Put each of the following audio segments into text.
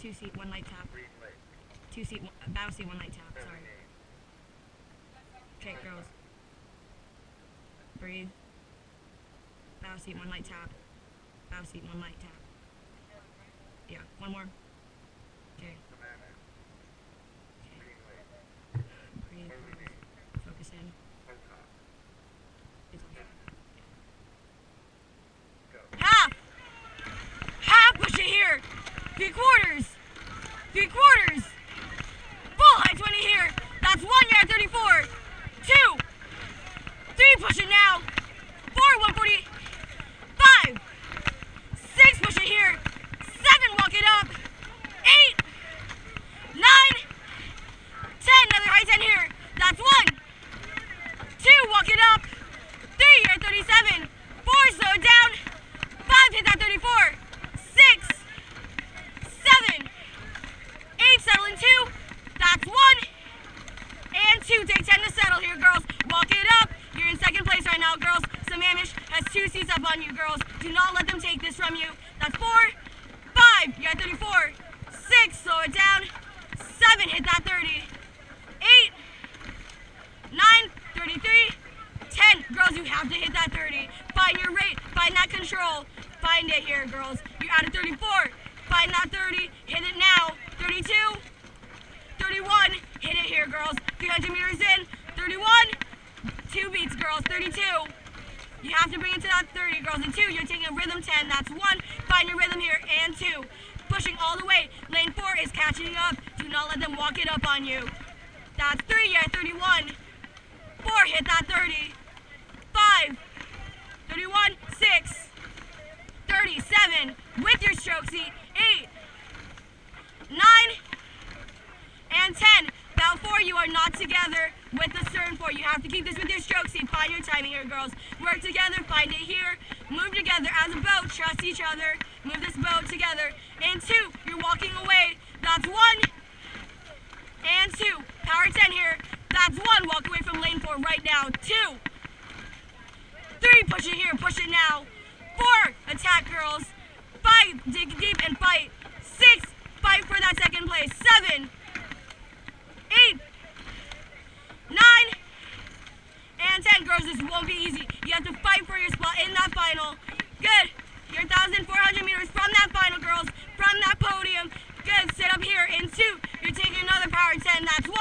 2 seat, 1 light tap. 2 seat, bow seat, 1 light tap. Sorry. Okay, girls. Breathe. Bow seat, 1 light tap. Bow seat, 1 light tap. Yeah, 1 more. Okay. Breathe. Focus in. It's on. Half! Half, push it here! 3/4! 3/4! Full high 20 here! That's 1, you're at 34! 2! 3, push it now! 4, 140! 5! 6, push it here! 7, walk it up! 8! 9! 10, another high 10 here! That's 1! 2, walk it up! 3, you're at 37! 4, slow it down! 5, hit that 34! 6! 7! 8, settle in 2! That's 1! And 2, take 10 to settle here, girls. Walk it up. You're in second place right now, girls. Sammamish has 2 seats up on you, girls. Do not let them take this from you. That's 4, 5, you're at 34, 6, slow it down, 7, hit that 30, 8, 9, 33, 10, girls, you have to hit that 30. Find your rate, find that control, find it here, girls. You're out of 34, find that 30, hit it now, 32, 31, hit it here, girls. 300 meters in, 31, 2 beats, girls, 32. You have to bring it to that 30, girls. And 2, you're taking a rhythm 10. That's 1. Find your rhythm here. And 2. Pushing all the way. Lane 4 is catching up. Do not let them walk it up on you. That's 3. You're at 31. 4, hit that 30. 5, 31, 6, 37. With your stroke seat. 8, 9, and 10. Bow 4, you are not together with the stern 4. You have to keep this with your stroke seat. Find your timing here, girls. Work together, find it here. Move together as a boat. Trust each other. Move this boat together. And 2, you're walking away. That's 1. And 2. Power 10 here. That's 1. Walk away from lane 4 right now. 2. 3, push it here. Push it now. 4, attack, girls. 5, dig deep and fight. 6, fight for that second place. 7, 8, 9, and 10. Girls, this won't be easy. You have to fight for your spot in that final. Good. You're 1,400 meters from that final, girls. From that podium. Good. Sit up here. In 2, you're taking another power 10. That's 1.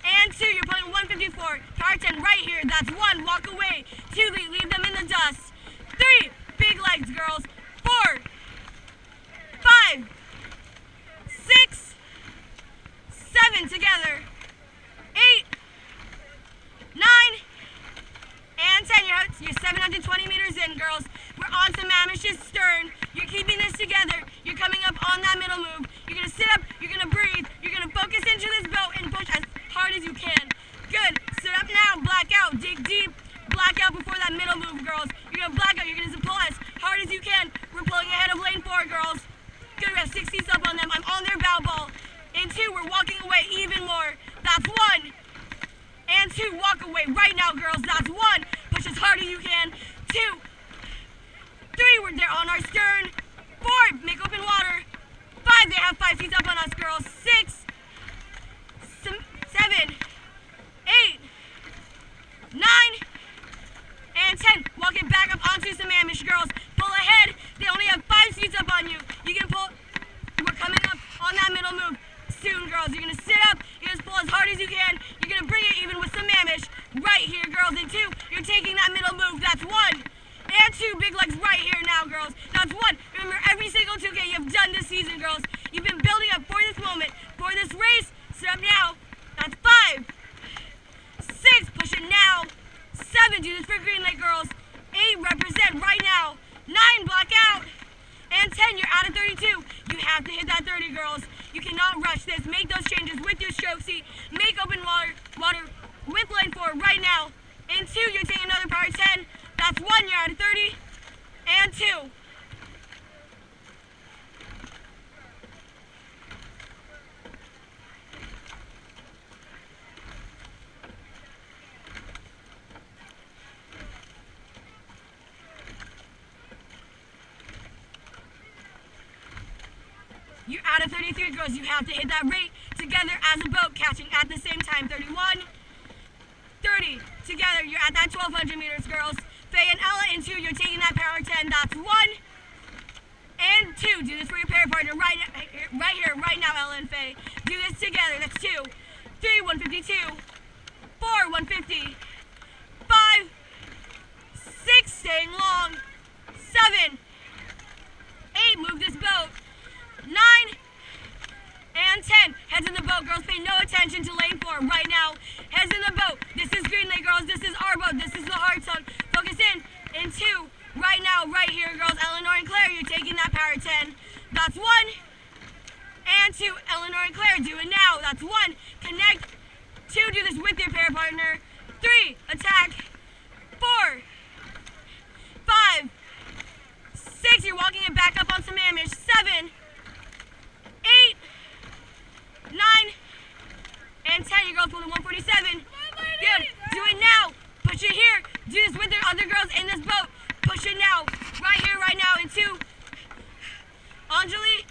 And 2, you're putting 154. Power 10 right here. That's 1. Walk away. 2, leave them in the dust. 3, big legs, girls. 4, 5, 6, 7 together. 8, 9, and 10. You're 720 meters in, girls. We're on Sammamish's stern. You're keeping this together. You're coming up on that middle move. You're going to sit up. You're going to breathe. You're going to focus into this boat and push as hard as you can. Good. Sit up now. Black out. Dig deep. Black out before that middle move, girls. You're going to black out. You're going to pull as hard as you can. We're pulling ahead of lane 4, girls. Good. We have 6 seats up on them. I'm on their bow ball. And 2, we're walking away even more. That's 1. And 2, walk away right now, girls. That's 1. Push as hard as you can. 2, 3, we're there on our stern. 4, make open water. 5, they have 5 seats up on us, girls. 6, 7, 8, 9, and 10. Walk it back up onto Sammamish, girls. Pull ahead. They only have 5 seats up on you. You can pull. We're coming up on that middle move soon, girls. You're going to sit up. You're going to pull as hard as you can. You're going to bring it even with Sammamish right here, girls. And 2, you're taking that middle move. That's 1. And 2, big legs right here now, girls. That's 1. Remember, every single 2K you've done this season, girls. You've been building up for this moment, for this race. Sit up now. That's 5. 6, push it now. 7, do this for Green Lake, girls. 8, represent right now. 9, black out. And 10, you're out of 32. You have to hit that 30, girls. You cannot rush this. Make those changes with your stroke seat. Make open water with lane 4 right now. And 2, you're taking another power 10. That's 1, you're out of 30. And 2. You're out of 33, girls. You have to hit that rate together as a boat, catching at the same time. 31, 30, together. You're at that 1,200 meters, girls. Faye and Ella in 2, you're taking that power 10. That's 1 and 2. Do this for your pair partner right here, right now, Ella and Faye. Do this together. That's 2, 3, 152, 4, 150, 5, 6, staying long, 7, 8, move this boat, 9, and 10. Heads in the boat, girls. Pay no attention to lane 4 right now. Heads in the boat. This is green lane, girls. This is our boat. This is the hard zone. Focus in 2. Right now, right here, girls. Eleanor and Claire, you're taking that power 10. That's 1 and 2. Eleanor and Claire, do it now. That's 1. Connect. 2, do this with your pair partner. 3, attack. 4, 5, 6, you're walking it back up on some Amish. 7, 8, 9, and 10. You girls pulling 147. Good. Do it now. Push it here. Do this with the other girls in this boat. Push it now. Right here, right now. In 2. Anjali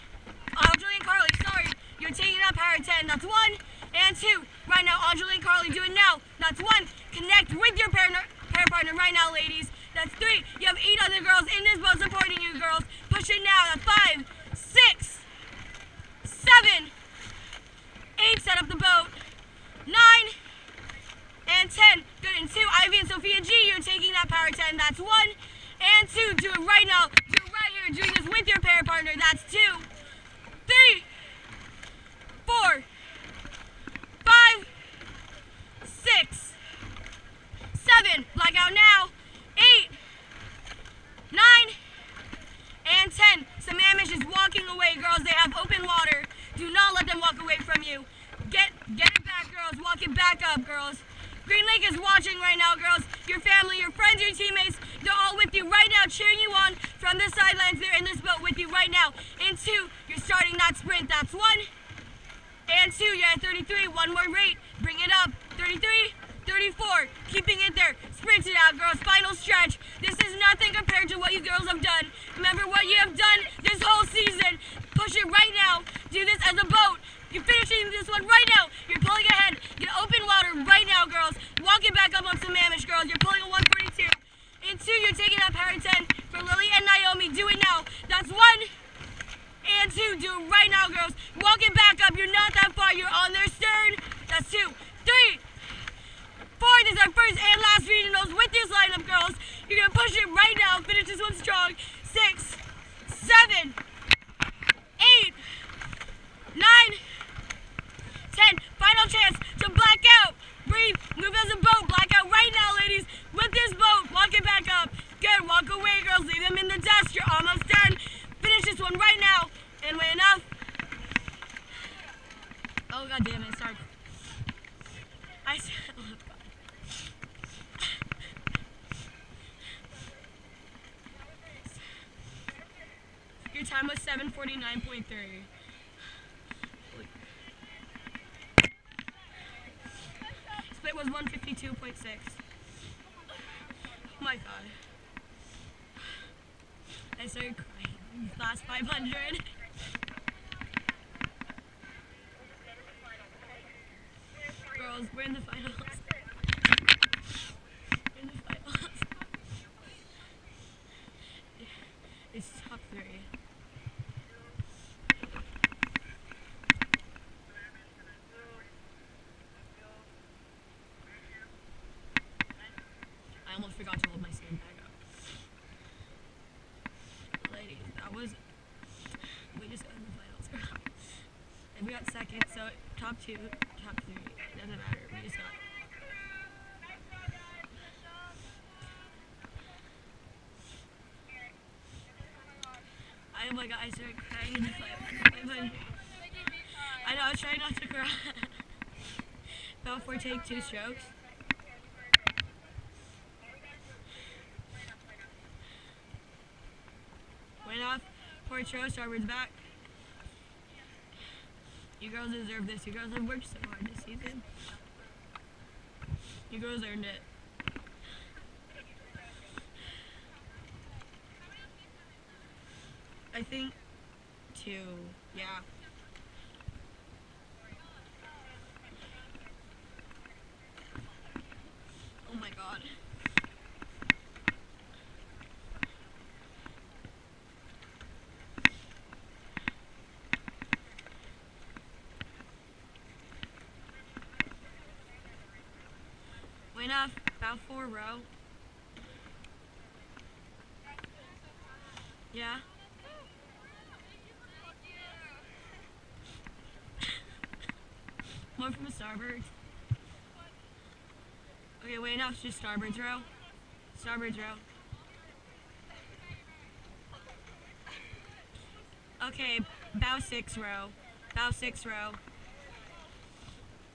and Carly, sorry. You're taking that power 10. That's 1 and 2. Right now, Anjali and Carly, do it now. That's 1. Connect with your pair partner right now, ladies. That's 3. You have 8 other girls in this boat supporting you, girls. Push it now. That's 5, 6, 7, 8. Set up the boat. 9 and 10. Good. And 2. Ivy and Sophia G, you're taking that power 10. That's 1 and 2. Do it right now. Do it right here. Doing this with your pair partner. That's 2, 3, 4, 5, 6, 7. Blackout now. 8, 9, and 10. Some Amish is walking away, girls. They have open water. Do not let them walk away from you. Get it back, girls. Walk it back up, girls. Green Lake is watching right now, girls. Your family, your friends, your teammates, they're all with you right now, cheering you on from the sidelines. They're in this boat with you right now. In 2, you're starting that sprint. That's 1 and 2. You're at 33. 1 more rate. Bring it up. 33, 34. Keeping it there. Sprint it out, girls. Final stretch. This is nothing compared to what you girls have done. Remember what you have done this whole season. Push it right now. Do this as a boat. You're finishing this one right now. You're pulling ahead. Get open water right now, girls. Walk it back up on some Amish, girls. You're pulling a 142. In 2, you're taking that power 10 for Lily and Naomi. Do it now. That's 1 and 2. Do it right now, girls. Walk it back up. You're not that far. You're on their stern. That's 2, 3, 4. This is our first and last regionals with this lineup, girls. You're going to push it right now. Finish this one strong. 6, 7, 8, 9, 10. Final chance to black out. Breathe. Move as a boat. Black out right now, ladies. With this boat. Walk it back up. Good. Walk away, girls. Leave them in the dust. You're almost done. Finish this one right now. And weigh enough. Oh, God damn it. Sorry. Oh, God. Your time was 7:49.3. Split was 152.6. Oh my God. I started crying. Last 500. Girls, we're in the finals. We're in the finals. It's top 3. I almost forgot to hold my stand back up. Ladies, we just got in the finals. And we got second, so top 2, top 3, doesn't matter, we just got. Oh my God, I started crying in the 500. I know, I was trying not to cry. About 4 take 2 strokes. Went off, port show, starboard's back. You girls deserve this. You girls have worked so hard this season. You girls earned it. I think 2. Yeah. Oh my god. Way enough. About 4 row. Yeah. More from a starboard. Okay, wait enough. Just starboard row. Starboard row. Okay, bow 6 row. Bow 6 row.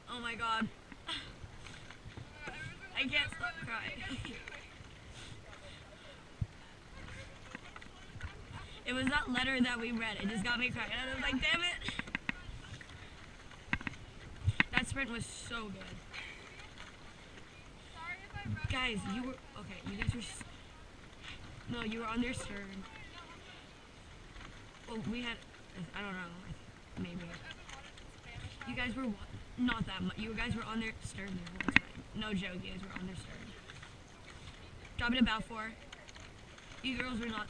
Oh my god. I can't stop crying. It was that letter that we read. It just got me crying. And I was like, damn it. That sprint was so good. Guys, you were, okay, you guys were, no, you were on their stern. Well, we had, I don't know, maybe. You guys were, not that much. You guys were on their stern the whole time. No joke, you guys were on their stern. Drop it about 4. You girls were not